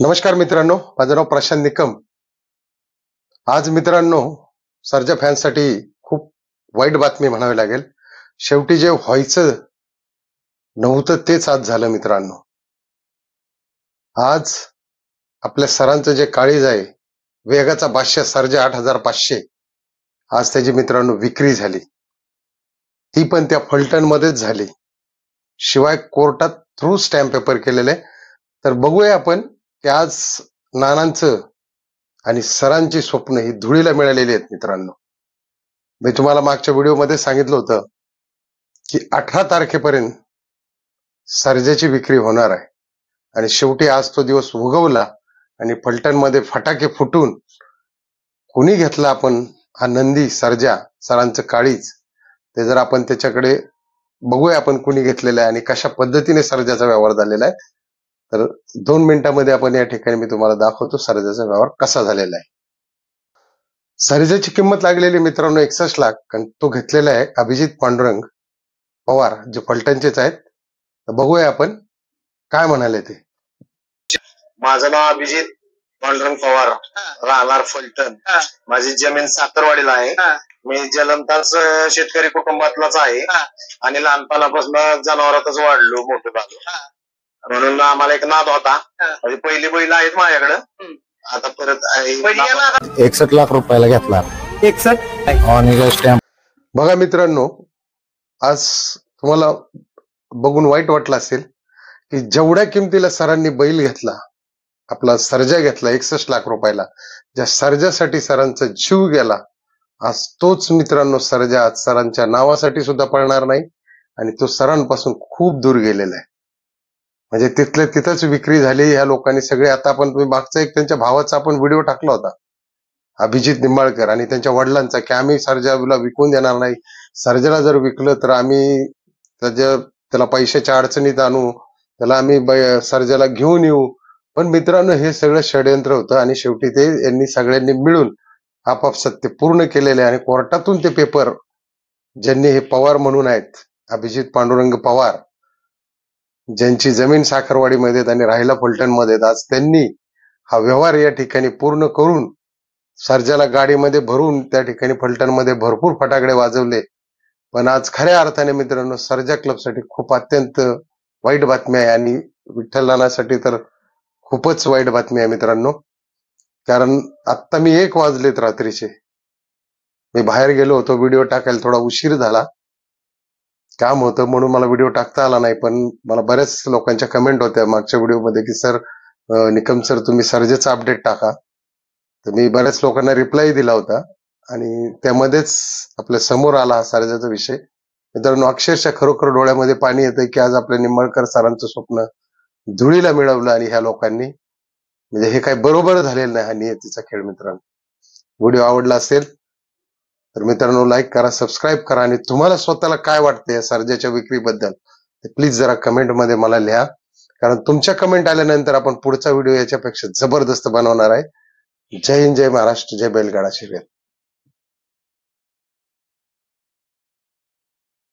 नमस्कार मित्रांनो, माझं नाव प्रशांत निकम. आज मित्रांनो, सर्जा फॅन्ससाठी खूप वाईट बातमी म्हणावी लागेल. शेवटी जे व्हायचं नव्हतं तेच आज झालं मित्रांनो. आज आपल्या सरांचं जे काळीज आहे, वेगाचा बादशाह सर्जा 8500, आज त्याची मित्रांनो विक्री झाली. ती पण त्या फलटण मध्येच झाली, शिवाय कोर्टात थ्रू स्टॅम्प पेपर केलेले. तर बघूया आपण की आज नानांचं आणि सरांची स्वप्न ही धुळीला मिळालेली आहेत मित्रांनो. मी तुम्हाला मागच्या व्हिडिओमध्ये सांगितलं होतं की 18 तारखेपर्यंत सर्जाची विक्री होणार आहे, आणि शेवटी आज तो दिवस उगवला आणि फलटणमध्ये फटाके फुटून कुणी घेतला आपण हा नंदी सर्जा, सरांचं काळीज, ते जर आपण त्याच्याकडे बघूया आपण कुणी घेतलेलं आहे आणि कशा पद्धतीने सर्जाचा व्यवहार झालेला आहे. तर 2 मिनिटांमध्ये आपण या ठिकाणी मी तुम्हाला दाखवतो सर्जाचा व्यवहार कसा झालेला आहे. सर्जाची किंमत लागलेली मित्रांनो 61 लाख, आणि तो घेतलेला आहे अभिजित पांडुरंग पवार, जे फलटणचेच आहेत. तर बघूया आपण काय म्हणाले ते. माझं नाव अभिजित पांडुरंग पवार, राहणार फलटण. माझी जमीन साखरवाडीला आहे. मी जन्मताच शेतकरी कुटुंबातलाच आहे आणि लहानपणापासून जनावरातच वाढलो, मोठे झालो. म्हणून आम्हाला एक नाद होता. म्हणजे पहिली बैल आहेत माझ्याकडे. आता परत 61 लाख रुपयाला घेतला. 61 बघा मित्रांनो, आज तुम्हाला बघून वाईट वाटलं असेल की जेवढ्या किमतीला सरांनी बैल घेतला, आपला सर्जा घेतला 61 लाख रुपयाला, ज्या सर्जासाठी सरांचा जीव गेला, आज तोच मित्रांनो सर्जा आज सरांच्या नावासाठी सुद्धा पळणार नाही आणि तो सरांपासून खूप दूर गेलेला आहे. म्हणजे तिथल्या तिथंच विक्री झाली ह्या लोकांनी सगळे. आता आपण तुम्ही मागचा एक त्यांच्या भावाचा आपण व्हिडिओ टाकला होता, अभिजित निंबाळकर आणि त्यांच्या वडिलांचा, की आम्ही सर्जाला विकून देणार नाही, सर्जाला जर विकलं तर आम्ही त्याला पैशाच्या अडचणीत आणू, त्याला आम्ही सर्जाला घेऊन येऊ. पण मित्रांनो, हे सगळं षडयंत्र होतं आणि शेवटी ते यांनी सगळ्यांनी मिळून आपापसात ते पूर्ण केलेले. आणि कोर्टातून ते पेपर, ज्यांनी हे पवार म्हणून आहेत, अभिजित पांडुरंग पवार, ज्यांची जमीन साखरवाडीमध्ये आणि राहिला फलटणमध्ये, आज त्यांनी हा व्यवहार या ठिकाणी पूर्ण करून सर्जाला गाडीमध्ये भरून त्या ठिकाणी फलटणमध्ये भरपूर फटाकडे वाजवले. पण आज खऱ्या अर्थाने मित्रांनो सर्जा क्लबसाठी खूप अत्यंत वाईट बातमी आहे, आणि विठ्ठल नानासाठी तर खूपच वाईट बातमी आहे मित्रांनो. कारण आत्ता मी 1 वाजलेत रात्रीचे, मी बाहेर गेलो होतो, व्हिडिओ टाकायला थोडा उशीर झाला, काम होतं म्हणून मला व्हिडिओ टाकता आला नाही. पण मला बऱ्याच लोकांच्या कमेंट होत्या मागच्या व्हिडिओमध्ये की सर, निकम सर, तुम्ही सर्जेचा अपडेट टाका. तर मी बऱ्याच लोकांना रिप्लाय दिला होता आणि त्यामध्येच आपल्या समोर आला हा सर्जाचा विषय. मित्रांनो, अक्षरशः खरोखर डोळ्यामध्ये पाणी येतंय की आज आपल्या निंबाळकर सरांचं स्वप्न धुळीला मिळवलं आणि ह्या लोकांनी. म्हणजे हे काही बरोबर झालेलं नाही, हा नियतीचा खेळ मित्रांनो. व्हिडिओ आवडला असेल तर मित्रांनो लाईक करा, सबस्क्राईब करा, आणि तुम्हाला स्वतःला काय वाटतंय सर्जाच्या विक्रीबद्दल ते प्लीज जरा कमेंट मध्ये मला लिहा. कारण तुमच्या कमेंट आल्यानंतर आपण पुढचा व्हिडिओ याच्यापेक्षा जबरदस्त बनवणार आहे. जय हिंद, जय महाराष्ट्र, जय बैलगाडा शर्यत.